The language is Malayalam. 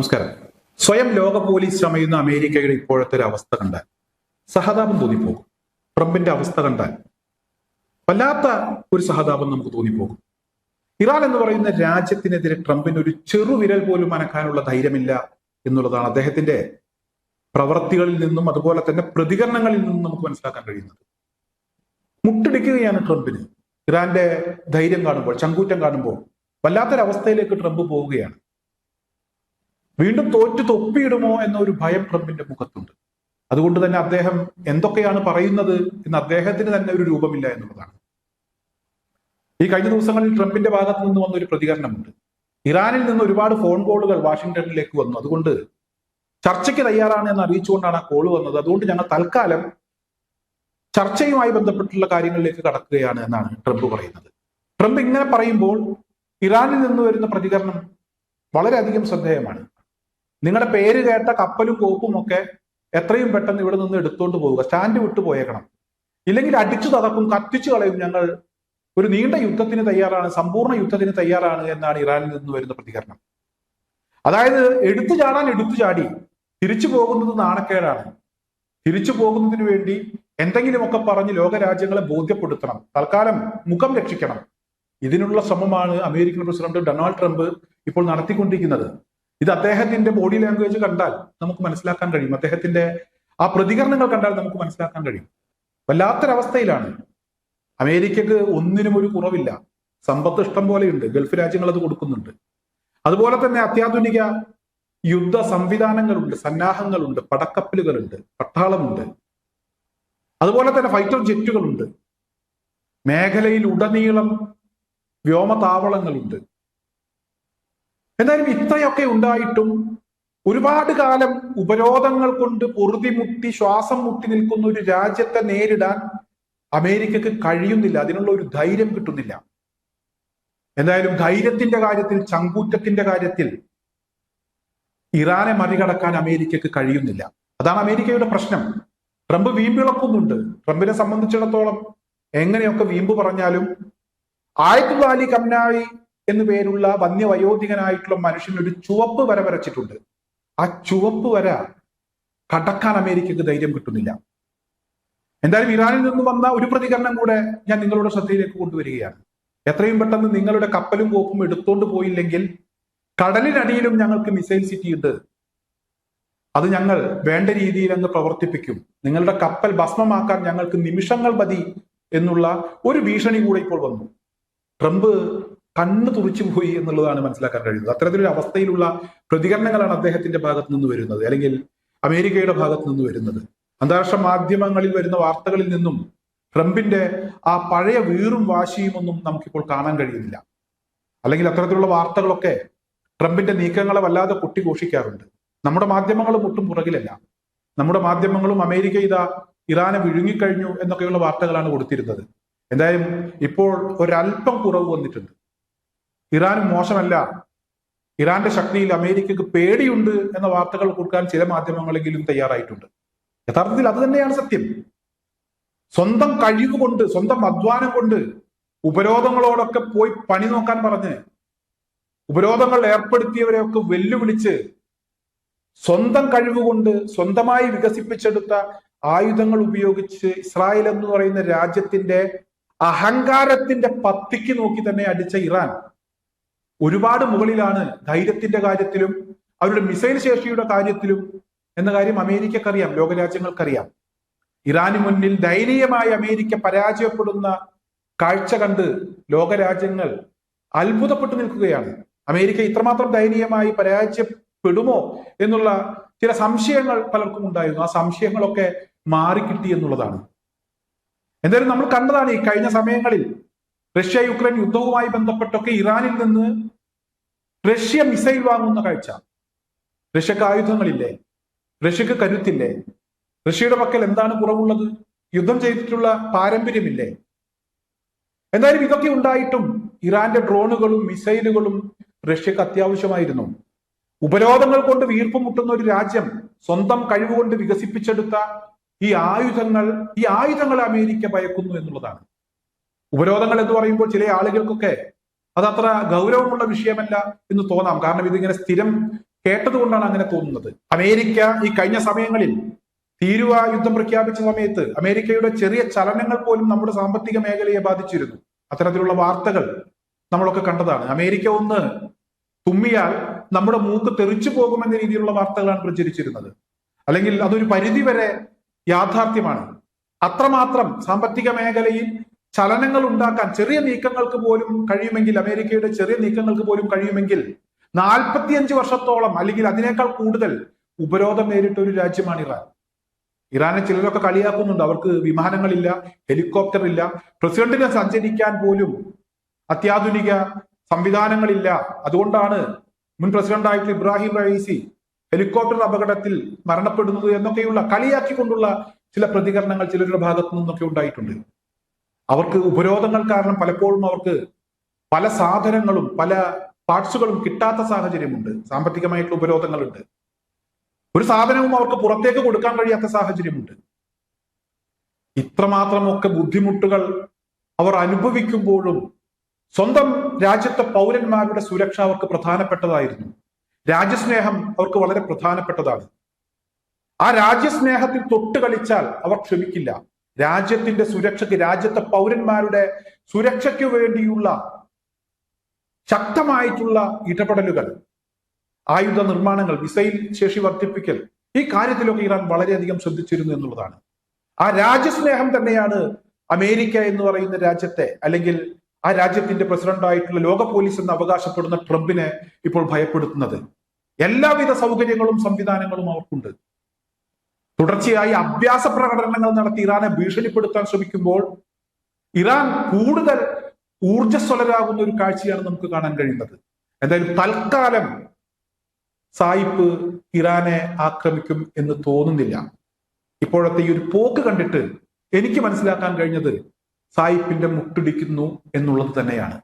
നമസ്കാരം. സ്വയം ലോക പോലീസ് ചമയുന്ന അമേരിക്കയുടെ ഇപ്പോഴത്തെ ഒരു അവസ്ഥ കണ്ടാൽ സഹതാപം തോന്നിപ്പോകും. ട്രംപിന്റെ അവസ്ഥ കണ്ടാൽ വല്ലാത്ത ഒരു സഹതാപം നമുക്ക് തോന്നിപ്പോകും. ഇറാൻ എന്ന് പറയുന്ന രാജ്യത്തിനെതിരെ ട്രംപിന് ഒരു ചെറുവിരൽ പോലും അനക്കാനുള്ള ധൈര്യമില്ല എന്നുള്ളതാണ് അദ്ദേഹത്തിന്റെ പ്രവർത്തികളിൽ നിന്നും അതുപോലെ തന്നെ പ്രതികരണങ്ങളിൽ നിന്നും നമുക്ക് മനസ്സിലാക്കാൻ കഴിയുന്നത്. മുട്ടിടിക്കുകയാണ് ട്രംപിന്. ഇറാന്റെ ധൈര്യം കാണുമ്പോൾ, ചങ്കൂറ്റം കാണുമ്പോൾ വല്ലാത്തൊരവസ്ഥയിലേക്ക് ട്രംപ് പോവുകയാണ്. വീണ്ടും തോറ്റു തൊപ്പിയിടുമോ എന്ന ഒരു ഭയം ട്രംപിന്റെ മുഖത്തുണ്ട്. അതുകൊണ്ട് തന്നെ അദ്ദേഹം എന്തൊക്കെയാണ് പറയുന്നത് എന്ന് അദ്ദേഹത്തിന് തന്നെ ഒരു രൂപമില്ല എന്നുള്ളതാണ്. ഈ കഴിഞ്ഞ ദിവസങ്ങളിൽ ട്രംപിന്റെ ഭാഗത്ത് നിന്ന് വന്ന ഒരു പ്രതികരണമുണ്ട്. ഇറാനിൽ നിന്ന് ഒരുപാട് ഫോൺ കോളുകൾ വാഷിംഗ്ടണിലേക്ക് വന്നു, അതുകൊണ്ട് ചർച്ചയ്ക്ക് തയ്യാറാണ് എന്ന് അറിയിച്ചുകൊണ്ടാണ് ആ കോള് വന്നത്. അതുകൊണ്ട് ഞങ്ങൾ തൽക്കാലം ചർച്ചയുമായി ബന്ധപ്പെട്ടുള്ള കാര്യങ്ങളിലേക്ക് കടക്കുകയാണ് എന്നാണ് ട്രംപ് പറയുന്നത്. ട്രംപ് ഇങ്ങനെ പറയുമ്പോൾ ഇറാനിൽ നിന്ന് വരുന്ന പ്രതികരണം വളരെയധികം ശ്രദ്ധേയമാണ്. നിങ്ങളുടെ പേര് കേട്ട കപ്പലും കോപ്പും ഒക്കെ എത്രയും പെട്ടെന്ന് ഇവിടെ നിന്ന് എടുത്തുകൊണ്ട് പോവുക, സ്റ്റാൻഡ് വിട്ടു പോയേക്കണം, ഇല്ലെങ്കിൽ അടിച്ചു തകർക്കും, കത്തിച്ചു കളയും, ഞങ്ങൾ ഒരു നീണ്ട യുദ്ധത്തിന് തയ്യാറാണ്, സമ്പൂർണ്ണ യുദ്ധത്തിന് തയ്യാറാണ് എന്നാണ് ഇറാനിൽ നിന്ന് വരുന്ന പ്രതികരണം. അതായത് എടുത്തു ചാടി തിരിച്ചു പോകുന്നത് നാണക്കേടാണ്. തിരിച്ചു പോകുന്നതിന് വേണ്ടി എന്തെങ്കിലുമൊക്കെ പറഞ്ഞ് ലോകരാജ്യങ്ങളെ ബോധ്യപ്പെടുത്തണം, തൽക്കാലം മുഖം രക്ഷിക്കണം. ഇതിനുള്ള ശ്രമമാണ് അമേരിക്കൻ പ്രസിഡന്റ് ഡൊണാൾഡ് ട്രംപ് ഇപ്പോൾ നടത്തിക്കൊണ്ടിരിക്കുന്നത്. ഇത് അദ്ദേഹത്തിന്റെ ബോഡി ലാംഗ്വേജ് കണ്ടാൽ നമുക്ക് മനസ്സിലാക്കാൻ കഴിയും. അദ്ദേഹത്തിന്റെ ആ പ്രതികരണങ്ങൾ കണ്ടാൽ നമുക്ക് മനസ്സിലാക്കാൻ കഴിയും. വല്ലാത്തൊരവസ്ഥയിലാണ്. അമേരിക്കക്ക് ഒന്നിനും ഒരു കുറവില്ല. സമ്പത്ത് ഇഷ്ടം പോലെയുണ്ട്, ഗൾഫ് രാജ്യങ്ങൾ അത് കൊടുക്കുന്നുണ്ട്. അതുപോലെ തന്നെ അത്യാധുനിക യുദ്ധ സംവിധാനങ്ങളുണ്ട്, സന്നാഹങ്ങളുണ്ട്, പടക്കപ്പലുകളുണ്ട്, പട്ടാളമുണ്ട്, അതുപോലെ തന്നെ ഫൈറ്റർ ജെറ്റുകളുണ്ട്, മേഖലയിൽ ഉടനീളം വ്യോമതാവളങ്ങളുണ്ട്. എന്നാലും ഇത്രയൊക്കെ ഉണ്ടായിട്ടും ഒരുപാട് കാലം ഉപരോധങ്ങൾ കൊണ്ട് പൊറുതിമുട്ടി ശ്വാസം മുട്ടി നിൽക്കുന്ന ഒരു രാജ്യത്തെ നേരിടാൻ അമേരിക്കക്ക് കഴിയുന്നില്ല. അതിനുള്ള ഒരു ധൈര്യം കിട്ടുന്നില്ല. എന്തായാലും ധൈര്യത്തിന്റെ കാര്യത്തിൽ, ചങ്കൂറ്റത്തിന്റെ കാര്യത്തിൽ ഇറാനെ മറികടക്കാൻ അമേരിക്കക്ക് കഴിയുന്നില്ല. അതാണ് അമേരിക്കയുടെ പ്രശ്നം. ട്രംപ് വീമ്പിളക്കുന്നുണ്ട്. ട്രംപിനെ സംബന്ധിച്ചിടത്തോളം എങ്ങനെയൊക്കെ വീമ്പ് പറഞ്ഞാലും ആയത്തുള്ള അലി ഖംനായി എന്നു പേരുള്ള വന്യവയോധികനായിട്ടുള്ള മനുഷ്യൻ ഒരു ചുവപ്പ് വര വരച്ചിട്ടുണ്ട്. ആ ചുവപ്പ് വര കടക്കാൻ അമേരിക്കക്ക് ധൈര്യം കിട്ടുന്നില്ല. എന്തായാലും ഇറാനിൽ നിന്ന് വന്ന ഒരു പ്രതികരണം കൂടെ ഞാൻ നിങ്ങളുടെ ശ്രദ്ധയിലേക്ക് കൊണ്ടുവരികയാണ്. എത്രയും പെട്ടെന്ന് നിങ്ങളുടെ കപ്പലും കോപ്പും എടുത്തോണ്ട് പോയില്ലെങ്കിൽ കടലിനടിയിലും ഞങ്ങൾക്ക് മിസൈൽ സിറ്റി ഉണ്ട്, അത് ഞങ്ങൾ വേണ്ട രീതിയിൽ അങ്ങ് പ്രവർത്തിപ്പിക്കും, നിങ്ങളുടെ കപ്പൽ ഭസ്മമാക്കാൻ ഞങ്ങൾക്ക് നിമിഷങ്ങൾ മതി എന്നുള്ള ഒരു ഭീഷണി കൂടെ ഇപ്പോൾ വന്നു. ട്രംപ് കണ്ണ് തുറിച്ചു പോയി എന്നുള്ളതാണ് മനസ്സിലാക്കാൻ കഴിയുന്നത്. അത്തരത്തിലൊരു അവസ്ഥയിലുള്ള പ്രതികരണങ്ങളാണ് അദ്ദേഹത്തിന്റെ ഭാഗത്ത് നിന്ന് വരുന്നത്, അല്ലെങ്കിൽ അമേരിക്കയുടെ ഭാഗത്ത് നിന്ന് വരുന്നത്. അന്താരാഷ്ട്ര മാധ്യമങ്ങളിൽ വരുന്ന വാർത്തകളിൽ നിന്നും ട്രംപിന്റെ ആ പഴയ വീറും വാശിയും ഒന്നും നമുക്കിപ്പോൾ കാണാൻ കഴിയുന്നില്ല. അല്ലെങ്കിൽ അത്തരത്തിലുള്ള വാർത്തകളൊക്കെ ട്രംപിന്റെ നീക്കങ്ങളെ വല്ലാതെ കൊട്ടിഘോഷിക്കാറുണ്ട്. നമ്മുടെ മാധ്യമങ്ങളും ഒട്ടും പുറകിലല്ല. നമ്മുടെ മാധ്യമങ്ങളും അമേരിക്ക ഇറാനെ വിഴുങ്ങിക്കഴിഞ്ഞു എന്നൊക്കെയുള്ള വാർത്തകളാണ് കൊടുത്തിരുന്നത്. എന്തായാലും ഇപ്പോൾ ഒരല്പം കുറവ് വന്നിട്ടുണ്ട്. ഇറാൻ മോശമല്ല, ഇറാന്റെ ശക്തിയിൽ അമേരിക്കക്ക് പേടിയുണ്ട് എന്ന വാർത്തകൾ കൊടുക്കാൻ ചില മാധ്യമങ്ങളെങ്കിലും തയ്യാറായിട്ടുണ്ട്. യഥാർത്ഥത്തിൽ അത് തന്നെയാണ് സത്യം. സ്വന്തം കഴിവ് കൊണ്ട്, സ്വന്തം അധ്വാനം കൊണ്ട് ഉപരോധങ്ങളോടൊക്കെ പോയി പണി നോക്കാൻ പറഞ്ഞ്, ഉപരോധങ്ങൾ ഏർപ്പെടുത്തിയവരെയൊക്കെ വെല്ലുവിളിച്ച്, സ്വന്തം കഴിവുകൊണ്ട് സ്വന്തമായി വികസിപ്പിച്ചെടുത്ത ആയുധങ്ങൾ ഉപയോഗിച്ച് ഇസ്രായേൽ എന്ന് പറയുന്ന രാജ്യത്തിന്റെ അഹങ്കാരത്തിന്റെ പത്തിക്ക് നോക്കി തന്നെ അടിച്ച ഇറാൻ ഒരുപാട് മുകളിലാണ് ധൈര്യത്തിന്റെ കാര്യത്തിലും അവരുടെ മിസൈൽ ശേഷിയുടെ കാര്യത്തിലും എന്ന കാര്യം അമേരിക്കക്കറിയാം, ലോകരാജ്യങ്ങൾക്കറിയാം. ഇറാന് മുന്നിൽ ദയനീയമായി അമേരിക്ക പരാജയപ്പെടുന്ന കാഴ്ച കണ്ട് ലോകരാജ്യങ്ങൾ അത്ഭുതപ്പെട്ടു നിൽക്കുകയാണ്. അമേരിക്ക ഇത്രമാത്രം ദയനീയമായി പരാജയപ്പെടുമോ എന്നുള്ള ചില സംശയങ്ങൾ പലർക്കും ഉണ്ടായിരുന്നു. ആ സംശയങ്ങളൊക്കെ മാറിക്കിട്ടി എന്നുള്ളതാണ്. എന്തായാലും നമ്മൾ കണ്ടതാണ് ഈ കഴിഞ്ഞ സമയങ്ങളിൽ റഷ്യ യുക്രൈൻ യുദ്ധവുമായി ബന്ധപ്പെട്ടൊക്കെ ഇറാനിൽ നിന്ന് റഷ്യ മിസൈൽ വാങ്ങുന്ന കാഴ്ച. റഷ്യക്ക് ആയുധങ്ങളില്ലേ? റഷ്യക്ക് കരുത്തില്ലേ? റഷ്യയുടെ പക്കൽ എന്താണ് കുറവുള്ളത്? യുദ്ധം ചെയ്തിട്ടുള്ള പാരമ്പര്യമില്ലേ? എന്തായാലും ഇതൊക്കെ ഉണ്ടായിട്ടും ഇറാന്റെ ഡ്രോണുകളും മിസൈലുകളും റഷ്യക്ക് അത്യാവശ്യമായിരുന്നു. ഉപരോധങ്ങൾ കൊണ്ട് വീർപ്പ് മുട്ടുന്ന ഒരു രാജ്യം സ്വന്തം കഴിവുകൊണ്ട് വികസിപ്പിച്ചെടുത്ത ഈ ആയുധങ്ങളെ അമേരിക്ക ഭയക്കുന്നു എന്നുള്ളതാണ്. ഉപരോധങ്ങൾ എന്ന് പറയുമ്പോൾ ചില ആളുകൾക്കൊക്കെ അതത്ര ഗൗരവമുള്ള വിഷയമല്ല എന്ന് തോന്നാം. കാരണം ഇതിങ്ങനെ സ്ഥിരം കേട്ടതുകൊണ്ടാണ് അങ്ങനെ തോന്നുന്നത്. അമേരിക്ക ഈ കഴിഞ്ഞ സമയങ്ങളിൽ തീരുവ യുദ്ധം പ്രഖ്യാപിച്ച സമയത്ത് അമേരിക്കയുടെ ചെറിയ ചലനങ്ങൾ പോലും നമ്മുടെ സാമ്പത്തിക മേഖലയെ ബാധിച്ചിരുന്നു. അത്തരത്തിലുള്ള വാർത്തകൾ നമ്മളൊക്കെ കണ്ടതാണ്. അമേരിക്ക ഒന്ന് തുമ്മിയാൽ നമ്മുടെ മൂക്ക് തെറിച്ചു പോകുമെന്ന രീതിയിലുള്ള വാർത്തകളാണ് പ്രചരിച്ചിരുന്നത്. അല്ലെങ്കിൽ അതൊരു പരിധിവരെ യാഥാർത്ഥ്യമാണ്. അത്രമാത്രം സാമ്പത്തിക മേഖലയിൽ ചലനങ്ങൾ ഉണ്ടാക്കാൻ ചെറിയ നീക്കങ്ങൾക്ക് പോലും കഴിയുമെങ്കിൽ, അമേരിക്കയുടെ ചെറിയ നീക്കങ്ങൾക്ക് പോലും കഴിയുമെങ്കിൽ 45 വർഷത്തോളം അല്ലെങ്കിൽ അതിനേക്കാൾ കൂടുതൽ ഉപരോധം നേരിട്ട ഒരു രാജ്യമാണ് ഇറാൻ. ഇറാനെ ചിലരൊക്കെ കളിയാക്കുന്നുണ്ട്. അവർക്ക് വിമാനങ്ങളില്ല, ഹെലികോപ്റ്റർ ഇല്ല, പ്രസിഡന്റിനെ സഞ്ചരിക്കാൻ പോലും അത്യാധുനിക സംവിധാനങ്ങളില്ല. അതുകൊണ്ടാണ് മുൻ പ്രസിഡന്റായിട്ടുള്ള ഇബ്രാഹിം റയീസി ഹെലികോപ്റ്റർ അപകടത്തിൽ മരണപ്പെടുന്നത് എന്നൊക്കെയുള്ള കളിയാക്കിക്കൊണ്ടുള്ള ചില പ്രതികരണങ്ങൾ ചിലരുടെ ഭാഗത്തു നിന്നൊക്കെ ഉണ്ടായിട്ടുണ്ട്. അവർക്ക് ഉപരോധങ്ങൾ കാരണം പലപ്പോഴും അവർക്ക് പല സാധനങ്ങളും പല പാർട്സുകളും കിട്ടാത്ത സാഹചര്യമുണ്ട്. സാമ്പത്തികമായിട്ടുള്ള ഉപരോധങ്ങളുണ്ട്. ഒരു സാധനവും അവർക്ക് പുറത്തേക്ക് കൊടുക്കാൻ കഴിയാത്ത സാഹചര്യമുണ്ട്. ഇത്രമാത്രമൊക്കെ ബുദ്ധിമുട്ടുകൾ അവർ അനുഭവിക്കുമ്പോഴും സ്വന്തം രാജ്യത്തെ പൗരന്മാരുടെ സുരക്ഷ അവർക്ക് പ്രധാനപ്പെട്ടതായിരുന്നു. രാജ്യസ്നേഹം അവർക്ക് വളരെ പ്രധാനപ്പെട്ടതാണ്. ആ രാജ്യസ്നേഹത്തിൽ തൊട്ട് കളിച്ചാൽ അവർ ക്ഷമിക്കില്ല. രാജ്യത്തിന്റെ സുരക്ഷയ്ക്ക്, രാജ്യത്തെ പൗരന്മാരുടെ സുരക്ഷയ്ക്ക് വേണ്ടിയുള്ള ശക്തമായിട്ടുള്ള ഇടപെടലുകൾ, ആയുധ നിർമ്മാണങ്ങൾ, മിസൈൽ ശേഷി വർദ്ധിപ്പിക്കൽ, ഈ കാര്യത്തിലൊക്കെ ഇറാൻ വളരെയധികം ശ്രദ്ധിച്ചിരുന്നു എന്നുള്ളതാണ്. ആ രാജ്യസ്നേഹം തന്നെയാണ് അമേരിക്ക എന്ന് പറയുന്ന രാജ്യത്തെ, അല്ലെങ്കിൽ ആ രാജ്യത്തിന്റെ പ്രസിഡന്റായിട്ടുള്ള ലോക പോലീസ് എന്ന് അവകാശപ്പെടുന്ന ട്രംപിനെ ഇപ്പോൾ ഭയപ്പെടുത്തുന്നത്. എല്ലാവിധ സൗകര്യങ്ങളും സംവിധാനങ്ങളും അവർക്കുണ്ട്. തുടർച്ചയായി അഭ്യാസ പ്രകടനങ്ങൾ നടത്തി ഇറാനെ ഭീഷണിപ്പെടുത്താൻ ശ്രമിക്കുമ്പോൾ ഇറാൻ കൂടുതൽ ഊർജ്ജസ്വലരാകുന്ന ഒരു കാഴ്ചയാണ് നമുക്ക് കാണാൻ കഴിയുന്നത്. എന്തായാലും തൽക്കാലം സായിപ്പ് ഇറാനെ ആക്രമിക്കും എന്ന് തോന്നുന്നില്ല. ഇപ്പോഴത്തെ ഈ ഒരു പോക്ക് കണ്ടിട്ട് എനിക്ക് മനസ്സിലാക്കാൻ കഴിഞ്ഞത് സായിപ്പിന്റെ മുട്ടിടിക്കുന്നു എന്നുള്ളത് തന്നെയാണ്.